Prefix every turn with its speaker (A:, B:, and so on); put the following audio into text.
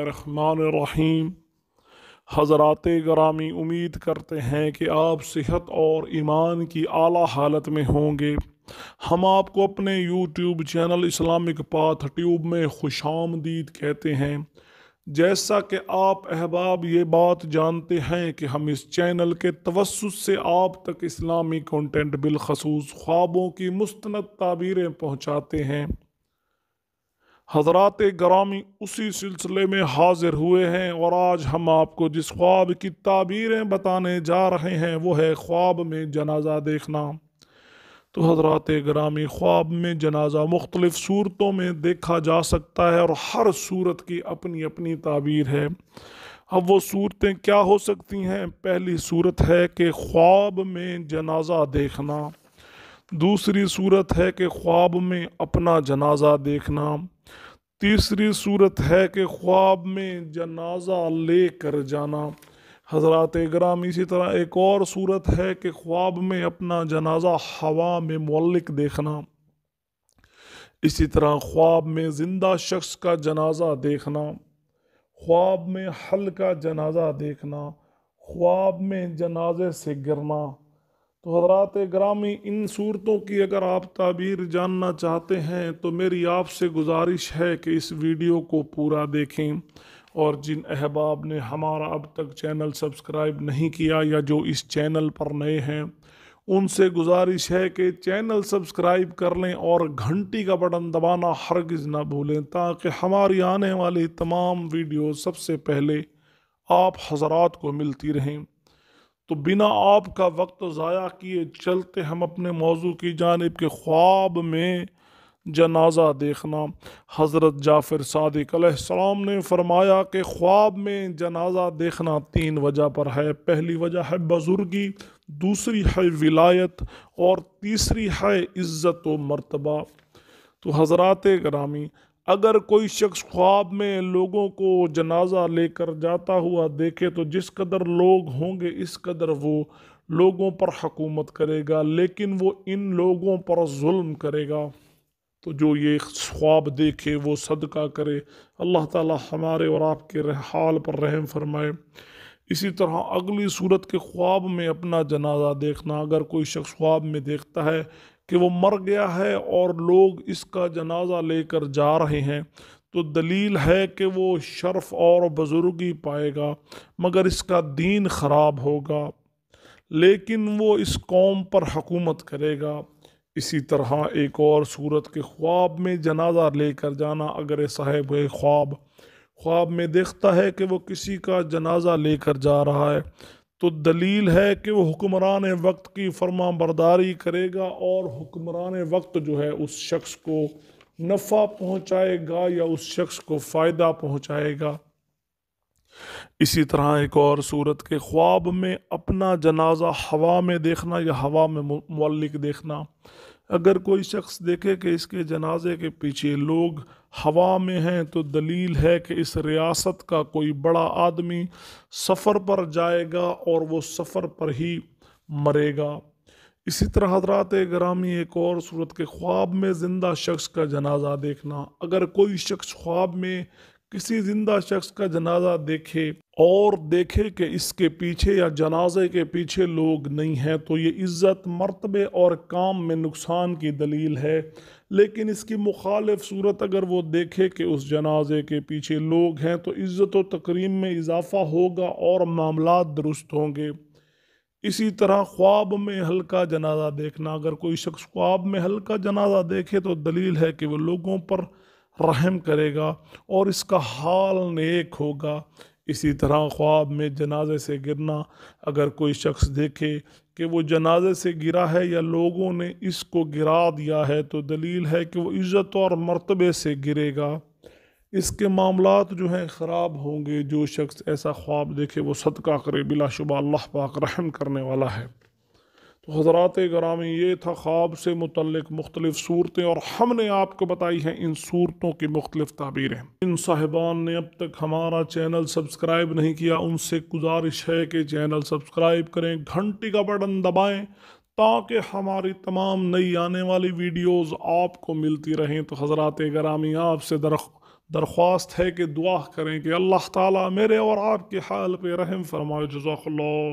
A: रहमान हज़रात ग्रामी, उम्मीद करते हैं कि आप सेहत और ईमान की आला हालत में होंगे। हम आपको अपने YouTube channel Islamic path tube में खुशामदीद कहते हैं। जैसा कि आप अहबाब ये बात जानते हैं कि हम इस चैनल के तवस्सुत से आप तक इस्लामी कंटेंट बिलखसूस ख्वाबों की मुस्तनद ताबीरें पहुँचाते हैं। हज़रात ग्रामी, उसी सिलसिले में हाजिर हुए हैं और आज हम आपको जिस ख्वाब की ताबीरें बताने जा रहे हैं वो है ख्वाब में जनाजा देखना। तो हज़रात ग्रामी, ख्वाब में जनाजा मुख्तलिफ सूरतों में देखा जा सकता है और हर सूरत की अपनी अपनी ताबीर है। अब वो सूरतें क्या हो सकती हैं? पहली सूरत है कि ख्वाब में जनाजा देखना। दूसरी सूरत है कि ख्वाब में अपना जनाजा देखना। तीसरी सूरत है कि ख्वाब में जनाजा लेकर जाना। हज़रात इकराम, इसी तरह एक और सूरत है कि ख्वाब में अपना जनाजा हवा में मुअल्लिक देखना। इसी तरह ख्वाब में ज़िंदा शख्स का जनाजा देखना, ख्वाब में हल्का जनाजा देखना, ख्वाब में जनाजे से गिरना। तो हज़रात ग्रामी, इन सूरतों की अगर आप ताबीर जानना चाहते हैं तो मेरी आपसे गुजारिश है कि इस वीडियो को पूरा देखें। और जिन अहबाब ने हमारा अब तक चैनल सब्सक्राइब नहीं किया या जो इस चैनल पर नए हैं, उनसे गुजारिश है कि चैनल सब्सक्राइब कर लें और घंटी का बटन दबाना हरगिज़ ना भूलें, ताकि हमारी आने वाली तमाम वीडियो सबसे पहले आप हज़रात को मिलती रहें। तो बिना आपका वक्त ज़ाया किए चलते हम अपने मौजू की जानिब के ख्वाब में जनाजा देखना। हज़रत जाफ़र सादिक अलैहिस्सलाम ने फरमाया कि ख्वाब में जनाजा देखना 3 वजह पर है। पहली वजह है बुजुर्गी, दूसरी है विलायत और तीसरी है इज़्ज़त व मर्तबा। तो हज़रात ग्रामी, अगर कोई शख्स ख्वाब में लोगों को जनाजा लेकर जाता हुआ देखे तो जिस कदर लोग होंगे इस कदर वो लोगों पर हुकूमत करेगा, लेकिन वो इन लोगों पर जुल्म करेगा। तो जो ये ख्वाब देखे वो सदका करे। अल्लाह ताला हमारे और आपके हाल पर रहम फरमाए। इसी तरह अगली सूरत के ख्वाब में अपना जनाजा देखना। अगर कोई शख्स ख्वाब में देखता है कि वो मर गया है और लोग इसका जनाजा लेकर जा रहे हैं, तो दलील है कि वो शर्फ और बुजुर्गी पाएगा, मगर इसका दीन ख़राब होगा, लेकिन वो इस कौम पर हुकूमत करेगा। इसी तरह एक और सूरत के ख्वाब में जनाजा लेकर जाना। अगर साहिब ख्वाब में देखता है कि वो किसी का जनाजा लेकर जा रहा है, तो दलील है कि वो हुक्मरान वक्त की फर्मा बरदारी करेगा और हुक्मरान वक्त जो है उस शख्स को नफ़ा पहुंचाएगा या उस शख्स को फ़ायदा पहुंचाएगा। इसी तरह एक और सूरत के ख्वाब में अपना जनाजा हवा में देखना या हवा में मुअल्लिक देखना। अगर कोई शख्स देखे कि इसके जनाजे के पीछे लोग हवा में हैं, तो दलील है कि इस रियासत का कोई बड़ा आदमी सफ़र पर जाएगा और वो सफ़र पर ही मरेगा। इसी तरह हज़रात ग्रामी, एक और सूरत के ख्वाब में ज़िंदा शख्स का जनाजा देखना। अगर कोई शख्स ख्वाब में किसी ज़िंदा शख्स का जनाजा देखे और देखे कि इसके पीछे या जनाजे के पीछे लोग नहीं हैं, तो ये इज़्ज़त, मर्तबे और काम में नुकसान की दलील है। लेकिन इसकी मुखालिफ सूरत अगर वो देखे कि उस जनाजे के पीछे लोग हैं, तो इज़्ज़त व तकरीम में इजाफ़ा होगा और मामलात दुरुस्त होंगे। इसी तरह ख्वाब में हल्का जनाजा देखना। अगर कोई शख्स ख्वाब में हल्का जनाजा देखे तो दलील है कि वो लोगों पर रहम करेगा और इसका हाल नेक होगा। इसी तरह ख्वाब में जनाजे से गिरना। अगर कोई शख्स देखे कि वो जनाजे से गिरा है या लोगों ने इसको गिरा दिया है, तो दलील है कि वो इज़्ज़त और मर्तबे से गिरेगा। इसके मामलात जो हैं ख़राब होंगे। जो शख्स ऐसा ख्वाब देखे वो सदका करे, बिलाशुबा अल्लाह पाक रहम करने वाला है। तो हज़रात ग्रामी, ये था ख्वाब से मुतल्लिक मुख्तलिफ़ सूरतें और हमने आपको बताई हैं इन सूरतों की मुख्तलिफ़ ताबीरें। इन साहिबान ने अब तक हमारा चैनल सब्सक्राइब नहीं किया, उनसे गुजारिश है कि चैनल सब्सक्राइब करें, घंटी का बटन दबाएं, ताकि हमारी तमाम नई आने वाली वीडियोज़ आपको मिलती रहें। तो हज़रात ग्रामी, आपसे درخواست ہے کہ دعا کریں کہ اللہ تعالیٰ میرے اور آپ کے حال پہ رحم فرمائے. جزاک اللہ.